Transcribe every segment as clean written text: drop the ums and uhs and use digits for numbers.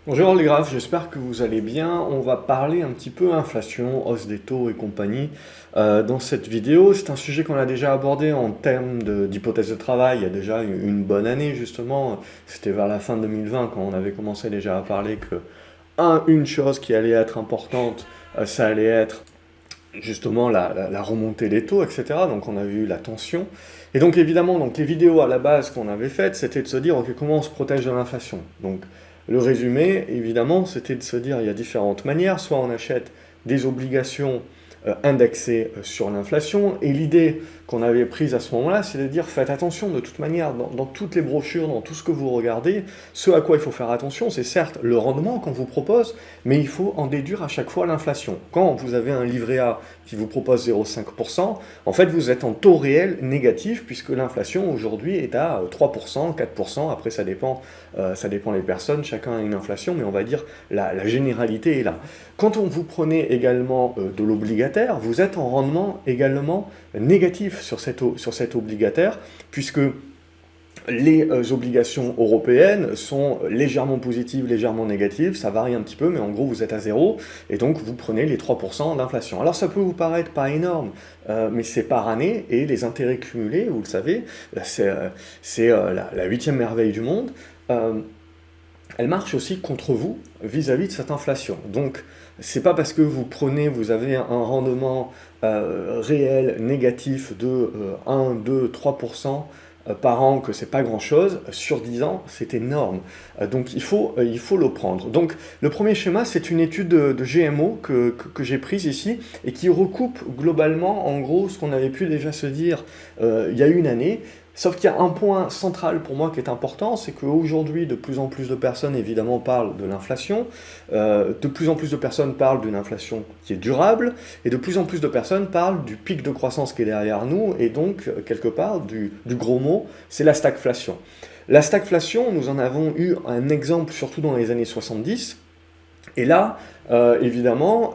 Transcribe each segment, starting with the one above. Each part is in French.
Bonjour les graphes, j'espère que vous allez bien. On va parler un petit peu inflation, hausse des taux et compagnie. Dans cette vidéo, c'est un sujet qu'on a déjà abordé en termes d'hypothèse de travail il y a déjà une bonne année justement. C'était vers la fin 2020 quand on avait commencé déjà à parler que une chose qui allait être importante, ça allait être justement la remontée des taux, etc. Donc on avait eu la tension. Et donc évidemment, donc les vidéos à la base qu'on avait faites, c'était de se dire, ok, comment on se protège de l'inflation. Donc le résumé, évidemment, c'était de se dire, il y a différentes manières. Soit on achète des obligations indexées sur l'inflation, et l'idée qu'on avait prise à ce moment-là, c'est de dire, faites attention de toute manière, dans toutes les brochures, dans tout ce que vous regardez, ce à quoi il faut faire attention, c'est certes le rendement qu'on vous propose, mais il faut en déduire à chaque fois l'inflation. Quand vous avez un livret A qui vous propose 0,5%, en fait vous êtes en taux réel négatif puisque l'inflation aujourd'hui est à 3%, 4%, après ça dépend des personnes, chacun a une inflation, mais on va dire la généralité est là. Quand on vous prenez également de l'obligataire, vous êtes en rendement également négatif sur cet obligataire, puisque les obligations européennes sont légèrement positives, légèrement négatives, ça varie un petit peu, mais en gros vous êtes à zéro, et donc vous prenez les 3% d'inflation. Alors ça peut vous paraître pas énorme, mais c'est par année, et les intérêts cumulés, vous le savez, la huitième merveille du monde, elle marche aussi contre vous vis-à-vis de cette inflation. Donc c'est pas parce que vous avez un rendement réel négatif de 1, 2, 3% par an, que c'est pas grand-chose. Sur 10 ans, c'est énorme. Donc il faut le prendre. Donc le premier schéma, c'est une étude de GMO que j'ai prise ici et qui recoupe globalement, en gros, ce qu'on avait pu déjà se dire il y a une année. Sauf qu'il y a un point central pour moi qui est important, c'est qu'aujourd'hui, de plus en plus de personnes, évidemment, parlent de l'inflation, de plus en plus de personnes parlent d'une inflation qui est durable, et de plus en plus de personnes parlent du pic de croissance qui est derrière nous, et donc, quelque part, du gros mot, c'est la stagflation. La stagflation, nous en avons eu un exemple surtout dans les années 70, et là, évidemment,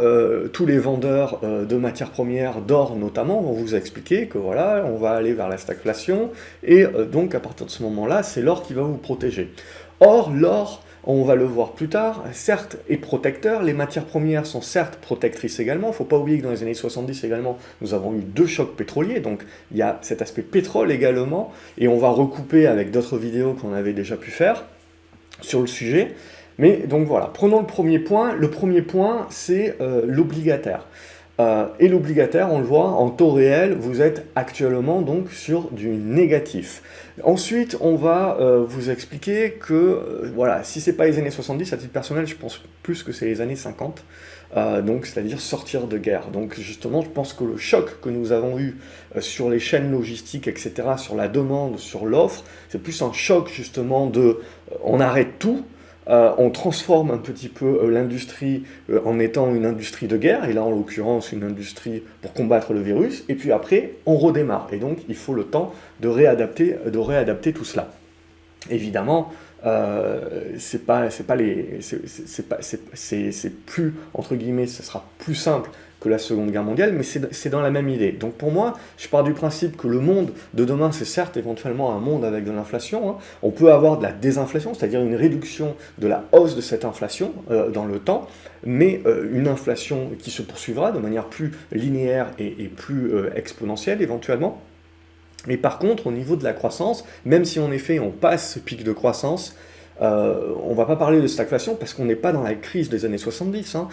tous les vendeurs de matières premières, d'or notamment, vont vous expliquer que voilà, on va aller vers la stagflation, et donc à partir de ce moment-là, c'est l'or qui va vous protéger. Or, l'or, on va le voir plus tard, certes est protecteur, les matières premières sont certes protectrices également, il ne faut pas oublier que dans les années 70 également, nous avons eu deux chocs pétroliers, donc il y a cet aspect pétrole également, et on va recouper avec d'autres vidéos qu'on avait déjà pu faire sur le sujet. Mais donc voilà, prenons le premier point. Le premier point, c'est l'obligataire. Et l'obligataire, on le voit, en taux réel, vous êtes actuellement donc sur du négatif. Ensuite, on va vous expliquer que, voilà, si c'est pas les années 70, à titre personnel, je pense plus que c'est les années 50, donc c'est-à-dire sortir de guerre. Donc justement, je pense que le choc que nous avons eu sur les chaînes logistiques, etc., sur la demande, sur l'offre, c'est plus un choc justement de on arrête tout, on transforme un petit peu l'industrie en étant une industrie de guerre, et là en l'occurrence une industrie pour combattre le virus, et puis après on redémarre. Et donc il faut le temps de réadapter tout cela. Évidemment, c'est plus, entre guillemets, ce sera plus simple que la Seconde Guerre mondiale, mais c'est dans la même idée. Donc pour moi, je pars du principe que le monde de demain, c'est certes éventuellement un monde avec de l'inflation, hein. On peut avoir de la désinflation, c'est-à-dire une réduction de la hausse de cette inflation dans le temps, mais une inflation qui se poursuivra de manière plus linéaire et plus exponentielle éventuellement. Mais par contre, au niveau de la croissance, même si en effet on passe ce pic de croissance, on ne va pas parler de stagflation parce qu'on n'est pas dans la crise des années 70. Hein.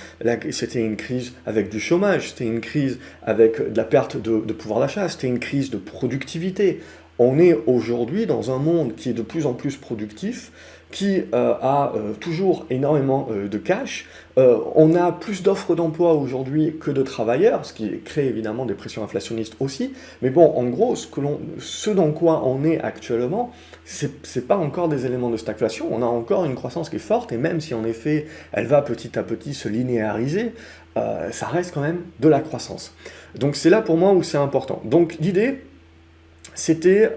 C'était une crise avec du chômage, c'était une crise avec de la perte de pouvoir d'achat, c'était une crise de productivité. On est aujourd'hui dans un monde qui est de plus en plus productif, qui a toujours énormément de cash. On a plus d'offres d'emploi aujourd'hui que de travailleurs, ce qui crée évidemment des pressions inflationnistes aussi. Mais bon, en gros, ce dans quoi on est actuellement, c'est pas encore des éléments de stagflation. On a encore une croissance qui est forte, et même si en effet elle va petit à petit se linéariser, ça reste quand même de la croissance. Donc c'est là pour moi où c'est important. Donc l'idée, c'était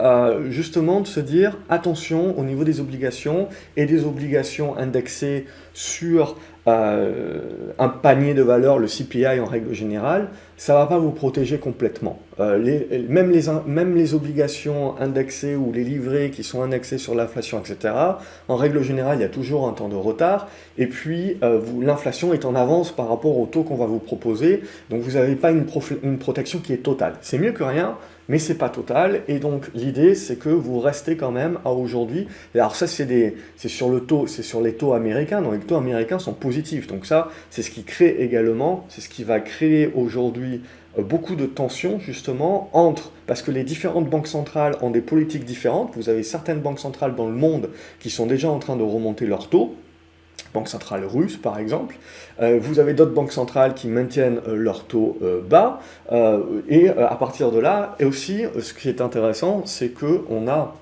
justement de se dire attention au niveau des obligations, et des obligations indexées sur un panier de valeurs, le CPI en règle générale, ça ne va pas vous protéger complètement. même les obligations indexées ou les livrets qui sont indexés sur l'inflation, etc., en règle générale, il y a toujours un temps de retard, et puis l'inflation est en avance par rapport au taux qu'on va vous proposer, donc vous n'avez pas une protection qui est totale. C'est mieux que rien, mais c'est pas total, et donc l'idée c'est que vous restez quand même à aujourd'hui. Alors ça c'est sur le taux, c'est sur les taux américains, donc les taux américains sont positifs, donc ça c'est ce qui crée également, c'est ce qui va créer aujourd'hui beaucoup de tensions justement entre, parce que les différentes banques centrales ont des politiques différentes, vous avez certaines banques centrales dans le monde qui sont déjà en train de remonter leurs taux, Banque centrale russe par exemple, vous avez d'autres banques centrales qui maintiennent leurs taux bas, et à partir de là, et aussi ce qui est intéressant, c'est qu'on a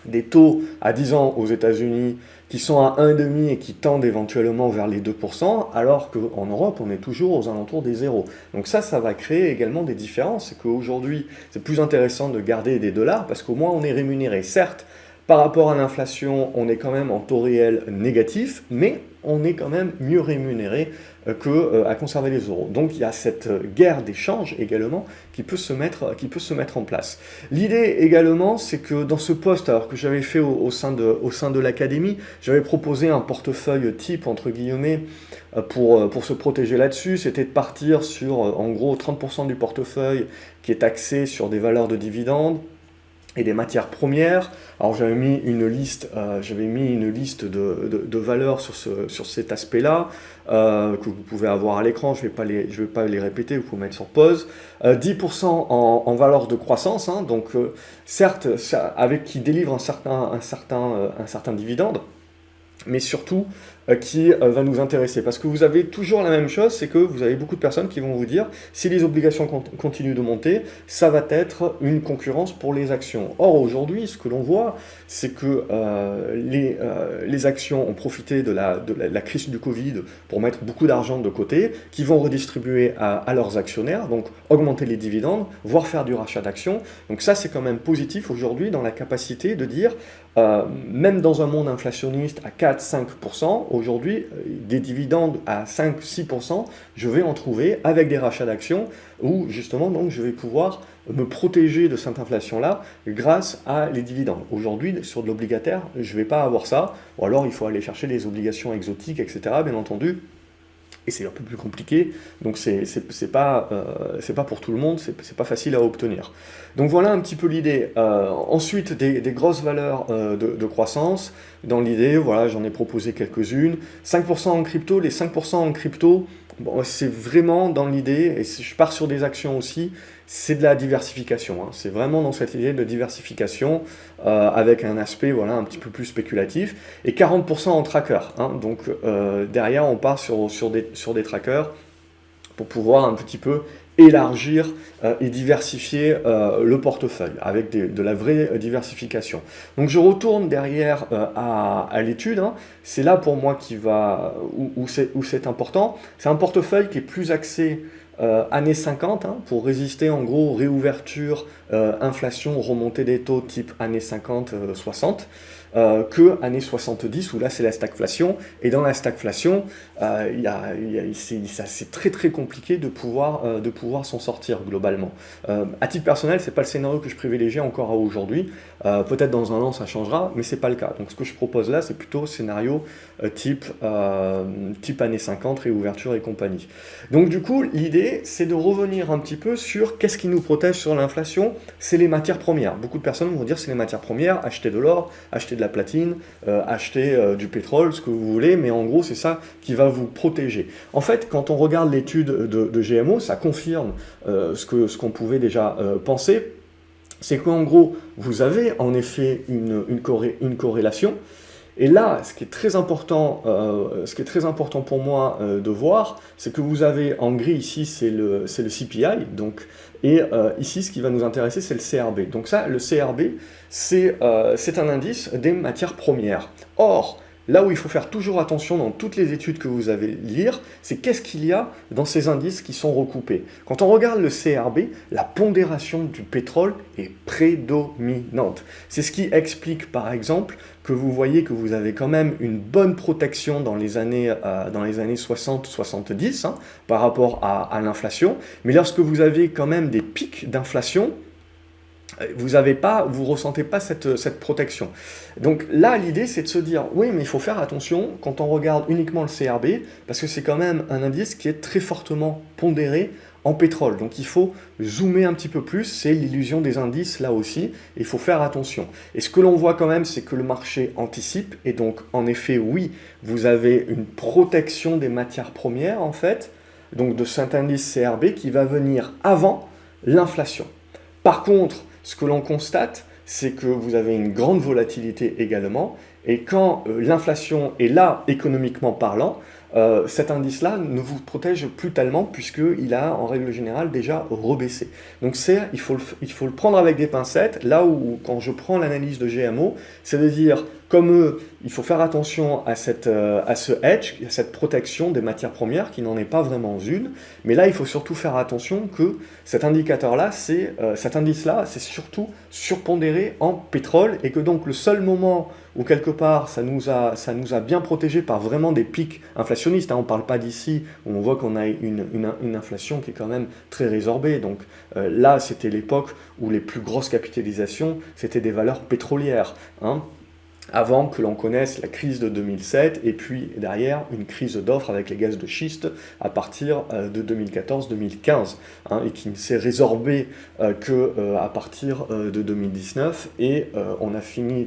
des taux à 10 ans aux États-Unis qui sont à 1,5 et qui tendent éventuellement vers les 2%, alors qu'en Europe, on est toujours aux alentours des zéros. Donc ça va créer également des différences. C'est qu'aujourd'hui, c'est plus intéressant de garder des dollars, parce qu'au moins on est rémunéré. Certes, par rapport à l'inflation, on est quand même en taux réel négatif, mais on est quand même mieux rémunéré qu'à conserver les euros. Donc il y a cette guerre d'échange également qui peut se mettre en place. L'idée également, c'est que dans ce poste, alors que j'avais fait au sein de l'académie, j'avais proposé un portefeuille type, entre guillemets, pour se protéger là-dessus. C'était de partir sur, en gros, 30% du portefeuille qui est axé sur des valeurs de dividendes et des matières premières. Alors j'avais mis une liste de valeurs sur cet aspect-là, que vous pouvez avoir à l'écran, je vais pas les répéter, vous pouvez mettre sur pause. 10% en valeur de croissance, hein, donc certes, qui délivre un certain dividende, mais surtout qui va nous intéresser. Parce que vous avez toujours la même chose, c'est que vous avez beaucoup de personnes qui vont vous dire, si les obligations continuent de monter, ça va être une concurrence pour les actions. Or, aujourd'hui, ce que l'on voit, c'est que les actions ont profité de la crise du Covid pour mettre beaucoup d'argent de côté, qui vont redistribuer à leurs actionnaires, donc augmenter les dividendes, voire faire du rachat d'actions. Donc ça, c'est quand même positif aujourd'hui dans la capacité de dire, même dans un monde inflationniste à 4-5%, aujourd'hui, des dividendes à 5-6%, je vais en trouver avec des rachats d'actions où justement donc, je vais pouvoir me protéger de cette inflation-là grâce à les dividendes. Aujourd'hui, sur de l'obligataire, je ne vais pas avoir ça, ou alors il faut aller chercher des obligations exotiques, etc., bien entendu. Et c'est un peu plus compliqué, donc c'est pas pour tout le monde, c'est pas facile à obtenir. Donc voilà un petit peu l'idée. Ensuite, des grosses valeurs de croissance. Dans l'idée, voilà, j'en ai proposé quelques-unes. 5% en crypto, les 5% en crypto, bon, c'est vraiment dans l'idée, et si je pars sur des actions aussi, c'est de la diversification. Hein. C'est vraiment dans cette idée de diversification avec un aspect voilà, un petit peu plus spéculatif. Et 40% en tracker. Hein. Donc derrière, on part sur des trackers pour pouvoir un petit peu élargir et diversifier le portefeuille avec de la vraie diversification. Donc je retourne derrière à l'étude. Hein. C'est là pour moi où c'est important. C'est un portefeuille qui est plus axé années 50, hein, pour résister en gros réouverture, inflation, remontée des taux type années 50-60, que années 70 où là c'est la stagflation, et dans la stagflation c'est très très compliqué de pouvoir s'en sortir globalement. À titre personnel, c'est pas le scénario que je privilégie encore à aujourd'hui, peut-être dans un an ça changera, mais c'est pas le cas. Donc ce que je propose là, c'est plutôt scénario type années 50, réouverture et compagnie. Donc du coup, l'idée, c'est de revenir un petit peu sur qu'est-ce qui nous protège sur l'inflation. C'est les matières premières. Beaucoup de personnes vont dire c'est les matières premières, achetez de l'or, achetez de la platine, achetez du pétrole, ce que vous voulez, mais en gros, c'est ça qui va vous protéger. En fait, quand on regarde l'étude de GMO, ça confirme ce qu'on pouvait déjà penser, c'est qu'en gros, vous avez en effet une corrélation. Et là, ce qui est très important pour moi de voir, c'est que vous avez en gris ici, c'est le CPI, donc, et ici, ce qui va nous intéresser, c'est le CRB. Donc ça, le CRB, c'est un indice des matières premières. Or, là où il faut faire toujours attention dans toutes les études que vous allez lire, c'est qu'est-ce qu'il y a dans ces indices qui sont recoupés. Quand on regarde le CRB, la pondération du pétrole est prédominante. C'est ce qui explique par exemple que vous voyez que vous avez quand même une bonne protection dans les années 60-70 par rapport à l'inflation, mais lorsque vous avez quand même des pics d'inflation, vous ressentez pas cette protection. Donc là, l'idée, c'est de se dire, oui, mais il faut faire attention quand on regarde uniquement le CRB, parce que c'est quand même un indice qui est très fortement pondéré en pétrole. Donc il faut zoomer un petit peu plus, c'est l'illusion des indices là aussi, et il faut faire attention. Et ce que l'on voit quand même, c'est que le marché anticipe, et donc en effet, oui, vous avez une protection des matières premières, en fait, donc de cet indice CRB qui va venir avant l'inflation. Par contre, ce que l'on constate, c'est que vous avez une grande volatilité également, et quand l'inflation est là, économiquement parlant, cet indice-là ne vous protège plus tellement, puisqu'il a, en règle générale, déjà rebaissé. Donc il faut le prendre avec des pincettes, là où, quand je prends l'analyse de GMO, c'est de dire, comme eux, il faut faire attention à ce hedge, à cette protection des matières premières, qui n'en est pas vraiment une, mais là, il faut surtout faire attention que cet indicateur-là, cet indice-là, c'est surtout surpondéré en pétrole, et que donc le seul moment où quelque part ça nous a bien protégé par vraiment des pics inflationnistes, on ne parle pas d'ici où on voit qu'on a une inflation qui est quand même très résorbée, donc là c'était l'époque où les plus grosses capitalisations c'était des valeurs pétrolières, avant que l'on connaisse la crise de 2007 et puis derrière une crise d'offres avec les gaz de schiste à partir de 2014-2015 et qui ne s'est résorbée qu'à partir de 2019 et on a fini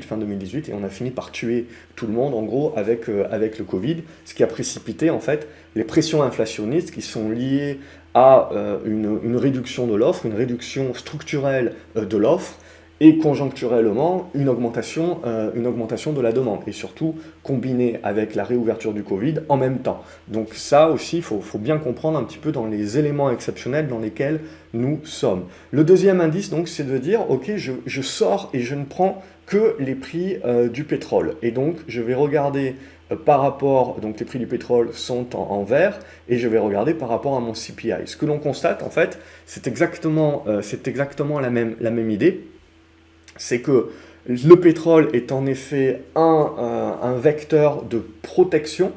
fin 2018 et on a fini par tuer tout le monde en gros avec le Covid, ce qui a précipité en fait les pressions inflationnistes qui sont liées à une réduction de l'offre, une réduction structurelle de l'offre, et conjoncturellement une augmentation de la demande, et surtout combinée avec la réouverture du Covid en même temps. Donc ça aussi, il faut bien comprendre un petit peu dans les éléments exceptionnels dans lesquels nous sommes. Le deuxième indice, donc, c'est de dire, ok, je sors et je ne prends que les prix du pétrole. Et donc, je vais regarder par rapport, donc les prix du pétrole sont en vert, et je vais regarder par rapport à mon CPI. Ce que l'on constate, en fait, c'est exactement la même idée. C'est que le pétrole est en effet un vecteur de protection,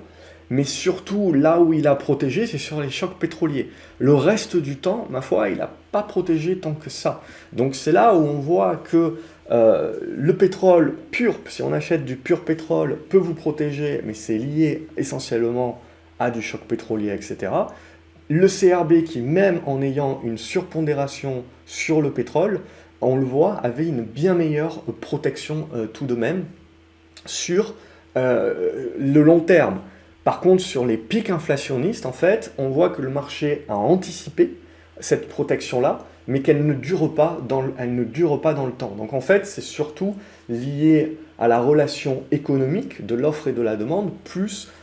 mais surtout là où il a protégé, c'est sur les chocs pétroliers. Le reste du temps, ma foi, il n'a pas protégé tant que ça. Donc c'est là où on voit que le pétrole pur, si on achète du pur pétrole, peut vous protéger, mais c'est lié essentiellement à du choc pétrolier, etc. Le CRB qui, même en ayant une surpondération sur le pétrole, on le voit, avait une bien meilleure protection tout de même sur le long terme. Par contre, sur les pics inflationnistes, en fait, on voit que le marché a anticipé cette protection-là, mais qu'elle ne dure pas dans le temps. Donc en fait, c'est surtout lié à la relation économique de l'offre et de la demande,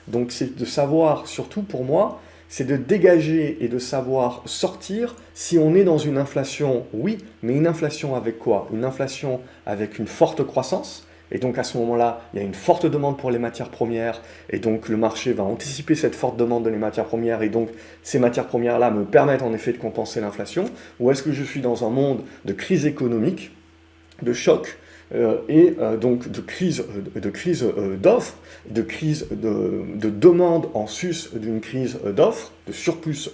donc c'est de savoir, surtout pour moi, c'est de dégager et de savoir sortir si on est dans une inflation, oui, mais une inflation avec quoi? Une inflation avec une forte croissance, et donc à ce moment-là, il y a une forte demande pour les matières premières, et donc le marché va anticiper cette forte demande de les matières premières, et donc ces matières premières-là me permettent en effet de compenser l'inflation, ou est-ce que je suis dans un monde de crise économique, de choc, donc de crise d'offres, de crise de demande en sus d'une crise d'offres, de surplus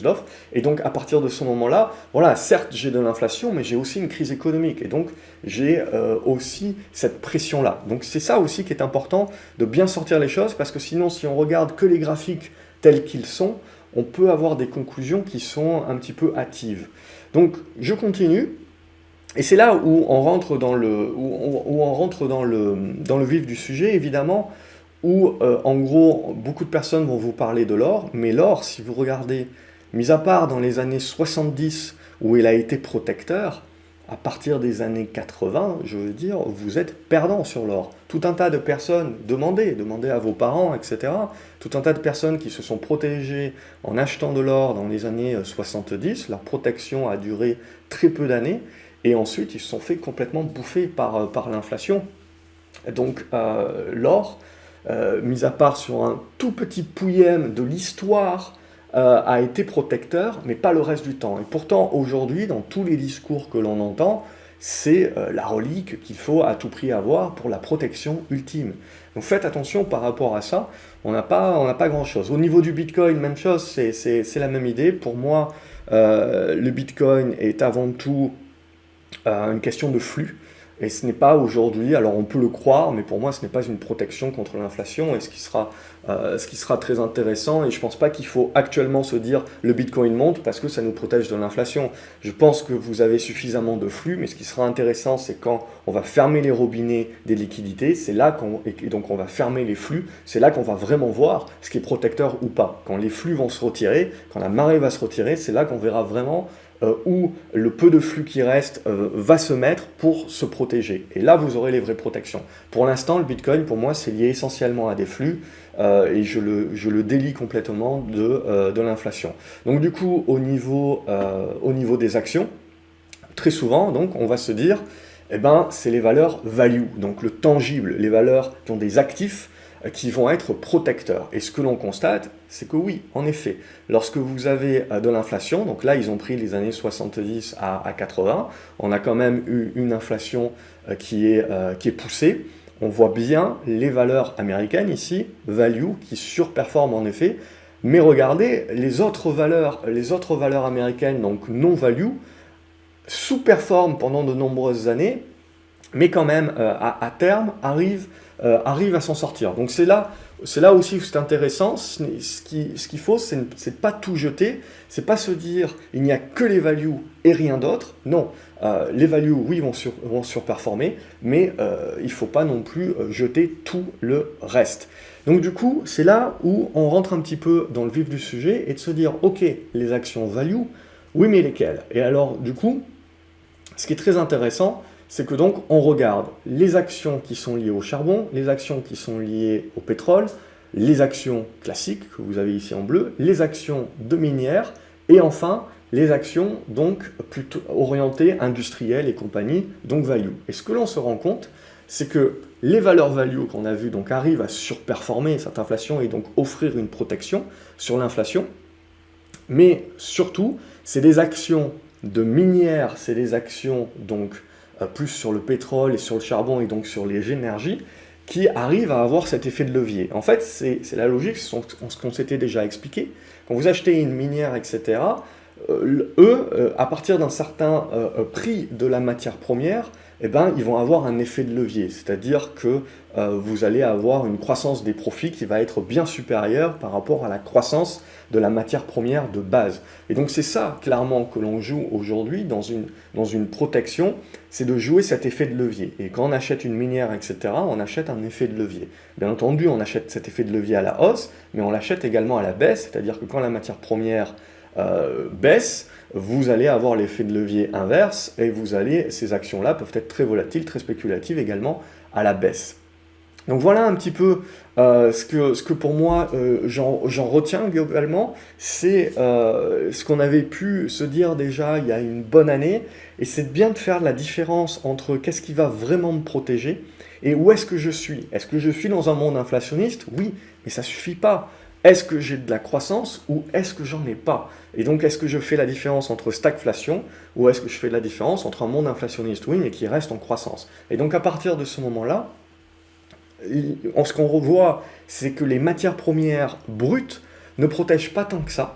d'offres, et donc à partir de ce moment-là, voilà, certes j'ai de l'inflation, mais j'ai aussi une crise économique, et donc j'ai aussi cette pression-là. Donc c'est ça aussi qui est important, de bien sortir les choses, parce que sinon si on regarde que les graphiques tels qu'ils sont, on peut avoir des conclusions qui sont un petit peu hâtives. Donc je continue. Et c'est là où on rentre dans le vif du sujet, évidemment, où en gros, beaucoup de personnes vont vous parler de l'or, mais l'or, si vous regardez, mis à part dans les années 70, où il a été protecteur, à partir des années 80, je veux dire, vous êtes perdant sur l'or. Tout un tas de personnes, demandez à vos parents, etc., tout un tas de personnes qui se sont protégées en achetant de l'or dans les années 70, leur protection a duré très peu d'années, et ensuite, ils se sont fait complètement bouffer par l'inflation. Donc l'or, mis à part sur un tout petit pouillème de l'histoire, a été protecteur, mais pas le reste du temps. Et pourtant, aujourd'hui, dans tous les discours que l'on entend, c'est la relique qu'il faut à tout prix avoir pour la protection ultime. Donc faites attention par rapport à ça, on n'a pas grand-chose. Au niveau du Bitcoin, même chose, c'est la même idée. Pour moi, le Bitcoin est avant tout une question de flux. Et ce n'est pas aujourd'hui, alors on peut le croire, mais pour moi ce n'est pas une protection contre l'inflation, et ce qui sera très intéressant, et je ne pense pas qu'il faut actuellement se dire le Bitcoin monte parce que ça nous protège de l'inflation. Je pense que vous avez suffisamment de flux, mais ce qui sera intéressant, c'est quand on va fermer les robinets des liquidités, c'est là et donc on va fermer les flux, c'est là qu'on va vraiment voir ce qui est protecteur ou pas. Quand les flux vont se retirer, quand la marée va se retirer, c'est là qu'on verra vraiment où le peu de flux qui reste va se mettre pour se protéger. Et là, vous aurez les vraies protections. Pour l'instant, le Bitcoin, pour moi, c'est lié essentiellement à des flux, et je le délie complètement de l'inflation. Donc du coup, au niveau des actions, très souvent, donc, on va se dire, eh ben, c'est les valeurs value, donc le tangible, les valeurs qui ont des actifs, qui vont être protecteurs. Et ce que l'on constate, c'est que oui, en effet, lorsque vous avez de l'inflation, donc là ils ont pris les années 70 à 80, on a quand même eu une inflation qui est poussée, on voit bien les valeurs américaines ici, value, qui surperforment en effet, mais regardez, les autres valeurs américaines, donc non value, sous-performent pendant de nombreuses années, mais quand même, à terme, arrive à s'en sortir. Donc c'est là aussi où c'est intéressant. Ce qu'il faut, c'est de pas tout jeter, c'est pas se dire il n'y a que les values et rien d'autre. Non, les values, oui, vont surperformer, mais il ne faut pas non plus jeter tout le reste. Donc du coup, c'est là où on rentre un petit peu dans le vif du sujet et de se dire, ok, les actions value, oui, mais lesquelles? Et alors, du coup, ce qui est très intéressant, c'est que donc on regarde les actions qui sont liées au charbon, les actions qui sont liées au pétrole, les actions classiques que vous avez ici en bleu, les actions de minières, et enfin les actions donc plutôt orientées industrielles et compagnie, donc value. Et ce que l'on se rend compte, c'est que les valeurs value qu'on a vues donc arrivent à surperformer cette inflation et donc offrir une protection sur l'inflation, mais surtout c'est des actions de minières, c'est des actions donc plus sur le pétrole et sur le charbon et donc sur les énergies, qui arrivent à avoir cet effet de levier. En fait, c'est la logique, c'est ce qu'on s'était déjà expliqué. Quand vous achetez une minière, etc., à partir d'un certain prix de la matière première, eh ben, ils vont avoir un effet de levier, c'est-à-dire que vous allez avoir une croissance des profits qui va être bien supérieure par rapport à la croissance de la matière première de base. Et donc c'est ça, clairement, que l'on joue aujourd'hui dans une protection, c'est de jouer cet effet de levier. Et quand on achète une minière, etc., on achète un effet de levier. Bien entendu, on achète cet effet de levier à la hausse, mais on l'achète également à la baisse, c'est-à-dire que quand la matière première baisse, vous allez avoir l'effet de levier inverse, et ces actions-là peuvent être très volatiles, très spéculatives également à la baisse. Donc voilà un petit peu ce que pour moi j'en retiens globalement, c'est ce qu'on avait pu se dire déjà il y a une bonne année, et c'est bien de faire la différence entre qu'est-ce qui va vraiment me protéger et où est-ce que je suis. Est-ce que je suis dans un monde inflationniste? Oui, mais ça ne suffit pas. Est-ce que j'ai de la croissance ou est-ce que j'en ai pas? Et donc, est-ce que je fais la différence entre stagflation ou est-ce que je fais la différence entre un monde inflationniste, oui, mais qui reste en croissance? Et donc, à partir de ce moment-là, ce qu'on revoit, c'est que les matières premières brutes ne protègent pas tant que ça.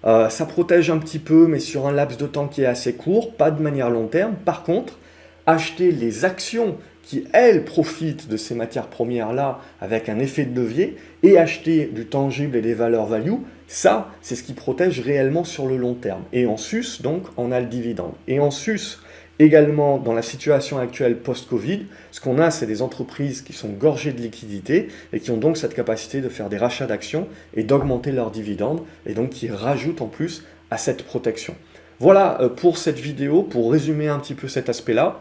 Ça protège un petit peu, mais sur un laps de temps qui est assez court, pas de manière long terme. Par contre, acheter les actions qui, elles, profitent de ces matières premières-là avec un effet de levier, et acheter du tangible et des valeurs value, ça, c'est ce qui protège réellement sur le long terme. Et en sus, donc, on a le dividende. Et en sus, également, dans la situation actuelle post-Covid, ce qu'on a, c'est des entreprises qui sont gorgées de liquidités et qui ont donc cette capacité de faire des rachats d'actions et d'augmenter leurs dividendes, et donc qui rajoutent en plus à cette protection. Voilà pour cette vidéo, pour résumer un petit peu cet aspect-là.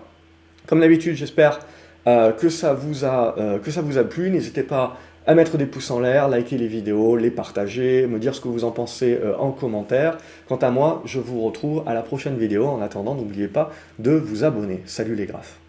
Comme d'habitude, j'espère que ça vous a plu. N'hésitez pas à mettre des pouces en l'air, liker les vidéos, les partager, me dire ce que vous en pensez en commentaire. Quant à moi, je vous retrouve à la prochaine vidéo. En attendant, n'oubliez pas de vous abonner. Salut les graphes.